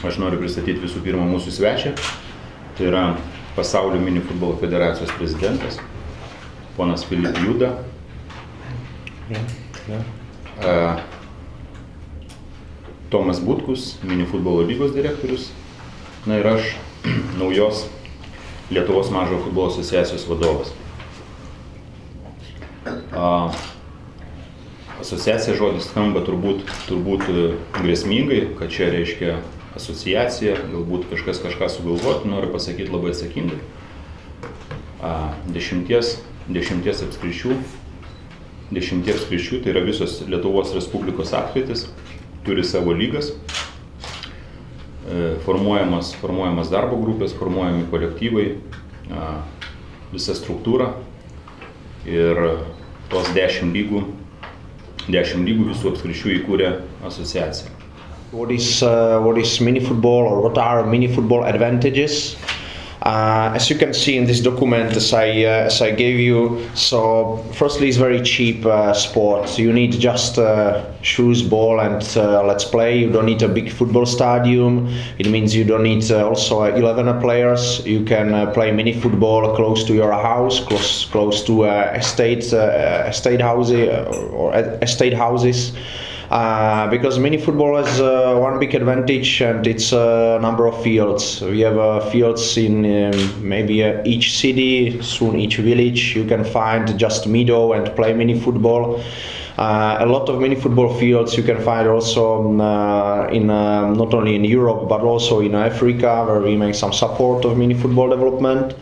Aš noriu pristatyti visų pirma mūsų svečią. Tai yra Pasaulio mini futbolo federacijos prezidentas, ponas Filip Juda. Tomas Butkus, mini futbolo lygos direktorius. Na ir aš, naujos Lietuvos mažojo futbolo asociacijos vadovas. Asociacija žodis skamba turbūt grėsmingai, kad čia reiškia asociacija, galbūt kažkas kažką sugalvoti, noriu pasakyti labai atsakingai. 10 apskričių, tai yra visos Lietuvos Respublikos apskritis, turi savo lygas, formuojamas darbo grupės, formuojami kolektyvai, visa struktūra ir tos 10 lygų visų apskričių įkūrė asociacija. What is mini football, or what are mini football advantages? As you can see in this document, as I gave you, so firstly it's very cheap sport. You need just shoes, ball and let's play. You don't need a big football stadium. It means you don't need also 11 players. You can play mini football close to your house, close to estate houses. Because mini football has one big advantage, and it's a number of fields. We have fields in maybe each city, soon each village. You can find just meadow and play mini football. A lot of mini football fields you can find also not only in Europe but also in Africa, where we make some support of mini football development.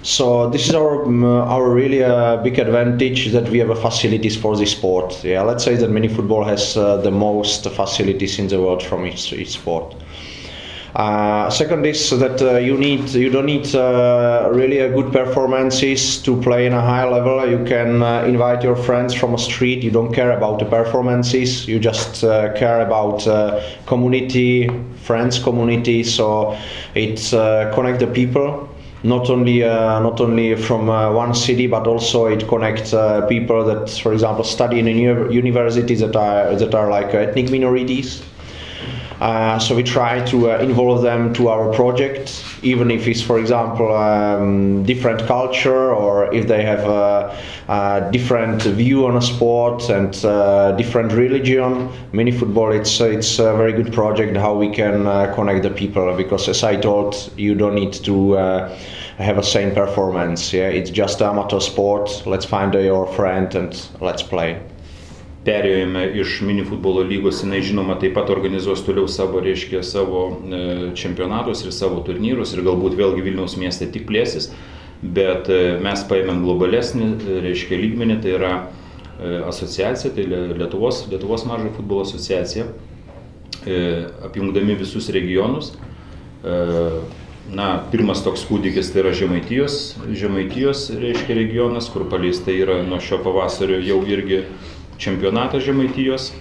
So this is our really big advantage, that we have facilities for this sport. Yeah, let's say that mini football has the most facilities in the world from each sport. Second is that you don't need really a good performances to play in a high level. You can invite your friends from a street. You don't care about the performances. You just care about community, friends community. So it connects the people. Not only from one city, but also it connects people that, for example, study in universities that are like ethnic minorities. So we try to involve them to our project, even if it's, for example, different culture, or if they have a different view on a sport and different religion. Mini football, it's a very good project how we can connect the people, because as I told, you don't need to have a same performance. Yeah, it's just amateur sport. Let's find your friend and let's play. Perėjome iš mini futbolo lygos, jinai žinoma taip pat organizuos toliau savo čempionatus ir savo turnyrus, ir galbūt vėlgi Vilniaus mieste tik plėsis, bet mes paėmėm globalesnį lygmenį, tai yra asociacija, tai Lietuvos mažojo futbolo asociacija, apjungdami visus regionus. Pirmas toks kūdikis tai yra Žemaitijos regionas, kur paleista yra nuo šio pavasario jau irgi čempionatas Žemaitijos.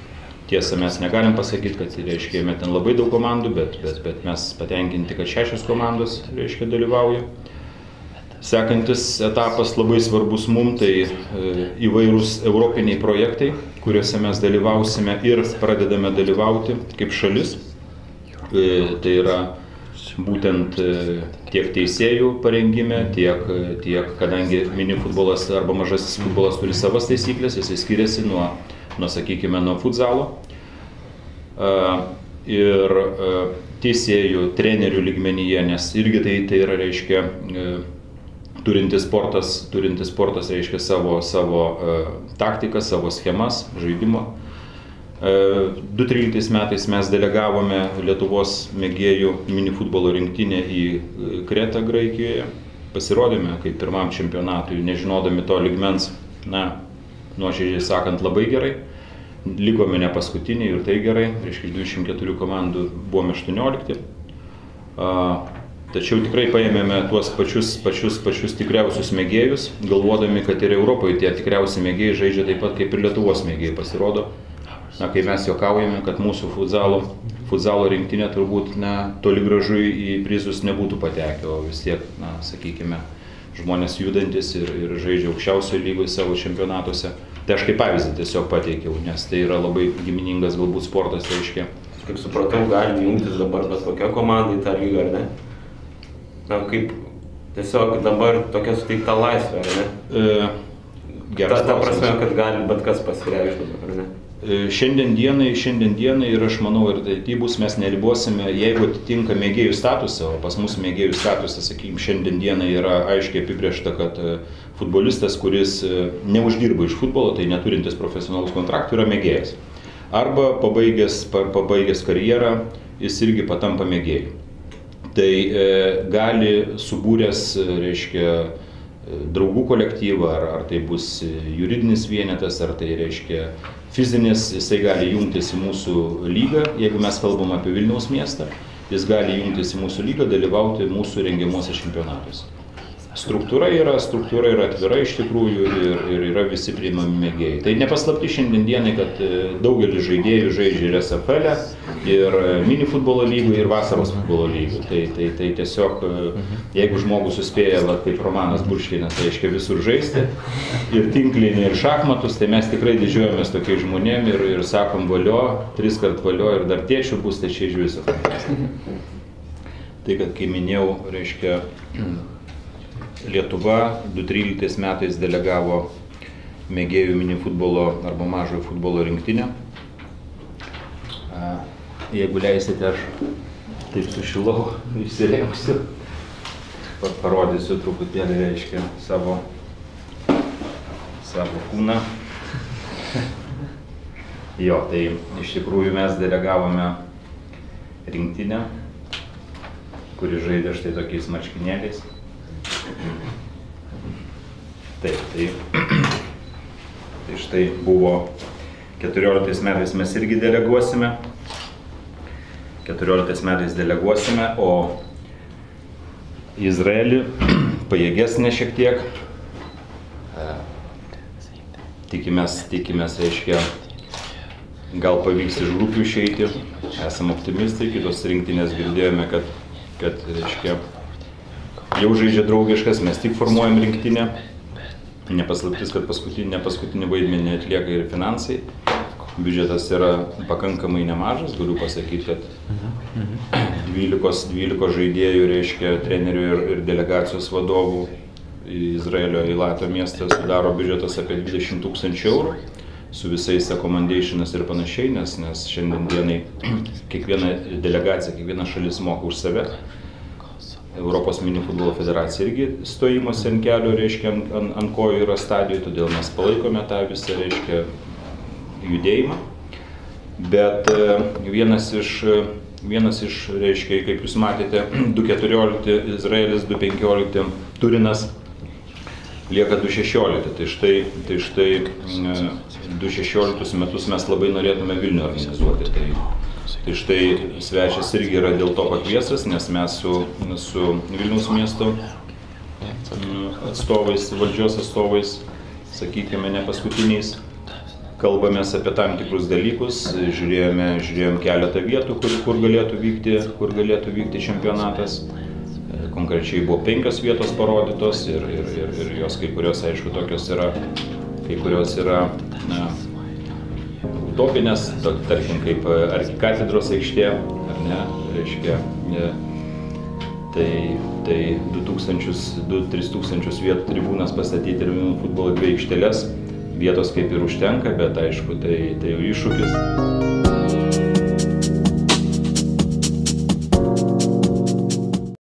Tiesa, mes negalim pasakyti, kad jame ten labai daug komandų, bet mes patenkinti, kad 6 komandos dalyvauja. Sekantis etapas labai svarbus mums, tai įvairūs europiniai projektai, kuriuose mes dalyvausime ir pradedame dalyvauti kaip šalis. Tai yra būtent tiek teisėjų parengime, tiek kadangi mini futbolas arba mažasis futbolas turi savas taisyklės, jisai skiriasi nuo futzalo. Ir teisėjų, trenerių lygmenyje, nes irgi tai yra, reiškia, turintis sportas reiškia savo taktiką, savo schemas, žaidimo. 2013 metais mes delegavome Lietuvos mėgėjų mini futbolo rinktinę į Kretą, Graikijoje. Pasirodėme kaip pirmam čempionatui, nežinodami to lygmens, nuoširdžiai sakant, labai gerai. Likome ne paskutiniai ir tai gerai, reiškia, 24 komandų buvome 18. Tačiau tikrai paėmėme tuos pačius tikriausius mėgėjus, galvodami, kad ir Europoje tie tikriausi mėgėjai žaidžia taip pat kaip ir Lietuvos mėgėjai. Pasirodo, kai mes juokaujame, kad mūsų futzalo rinktinė turbūt toli gražu į prizus nebūtų patekę, o vis tiek, sakykime, žmonės judantis ir žaidžia aukščiausioje lygoje savo čempionatuose. Tai aš kaip pavyzdį tiesiog pateikiau, nes tai yra labai giminingas galbūt sportas, reiškia, kaip supratau, gali jungtis dabar bet kokia komanda į tą lygą, ar ne? Na, kaip tiesiog dabar tokia suteikta laisvė, ar ne? Geras ta prasme, kad gali bet kas pasireikšti, ar ne? Šiandien dienai ir aš manau ir tai bus, mes neribosime, jeigu atitinka mėgėjų statusą, o pas mus mėgėjų statusas, sakykime, šiandien dienai yra aiškiai apibrėžta, kad futbolistas, kuris neuždirba iš futbolo, tai neturintis profesionalus kontraktų, yra mėgėjas. Arba pabaigęs karjerą, jis irgi patampa mėgėjų. Tai gali subūręs, reiškia, draugų kolektyvą, ar tai bus juridinis vienetas, ar tai reiškia fizinis, jisai gali jungtis į mūsų lygą, jeigu mes kalbam apie Vilniaus miestą, jis gali jungtis į mūsų lygą, dalyvauti mūsų rengiamuose čempionatuose. Struktūra yra atvira iš tikrųjų ir yra visi priimami mėgėjai. Tai nepaslapti šiandien dienai, kad daugelis žaidėjų žaidžia ir SFL, ir mini futbolo lygų, ir vasaros futbolo lygų. Tai tiesiog, jeigu žmogus suspėja, kaip Romanas Buršteinas, tai reiškia visur žaisti, ir tinklinį, ir šachmatus, tai mes tikrai didžiuojamės tokiais žmonėm ir sakom valio, 3 kart valio ir dar tėčių bus, tai čia iš viso. Tai, kad kai minėjau, reiškia, Lietuva 2013 metais delegavo mėgėjų mini futbolo arba mažojo futbolo rinktinę. Jeigu leisite, aš taip sušilau, išsirengsiu, parodysiu truputėlį, reiškia, savo kūną. Jo, tai iš tikrųjų mes delegavome rinktinę, kuri žaidė štai tokiais marškinėliais. Taip, tai štai buvo 14 metais mes irgi deleguosime, o Izraelį pajėgesnė šiek tiek, tikimės, reiškia, gal pavyks iš grupių išeiti, esam optimistai, kitos rinktinės girdėjome, kad reiškia, jau žaidžia draugiškas, mes tik formuojam rinktinę. Nepaslaptis, kad paskutinį vaidmenį atlieka ir finansai. Biudžetas yra pakankamai nemažas, galiu pasakyti, kad 12 žaidėjų, reiškia, trenerių ir delegacijos vadovų Izraelio Eilato miestą sudaro biudžetas apie 20 000 eurų, su visais accomodationas ir panašiai, nes šiandien dienai kiekviena delegacija, kiekviena šalis moka už save. Europos mini futbolo federacija irgi stojimas ant kelio, reiškia, ant kojų yra stadijų, todėl mes palaikome tą visą, reiškia, judėjimą. Bet vienas iš, reiškia, kaip jūs matėte, 2.14 Izraelis, 2.15 Turinas, lieka 2.16. Tai štai 2.16 metus mes labai norėtume Vilnių organizuoti. Tai štai svečias irgi yra dėl to pakviestas, nes mes su Vilniaus miesto atstovais, valdžios atstovais, sakykime, ne paskutiniais, kalbamės apie tam tikrus dalykus, žiūrėjom keletą vietų, kur galėtų vykti čempionatas. Konkrečiai buvo 5 vietos parodytos ir jos kai kurios, aišku, tokios yra, kai kurios yra utopinės, tarkim, kaip arkikatedros aikštė, ar ne, reiškia, tai 2-3 tūkstančius vietų tribūnas pastatyti ir futbolo 2 aikšteles, vietos kaip ir užtenka, bet aišku, tai jau iššūkis.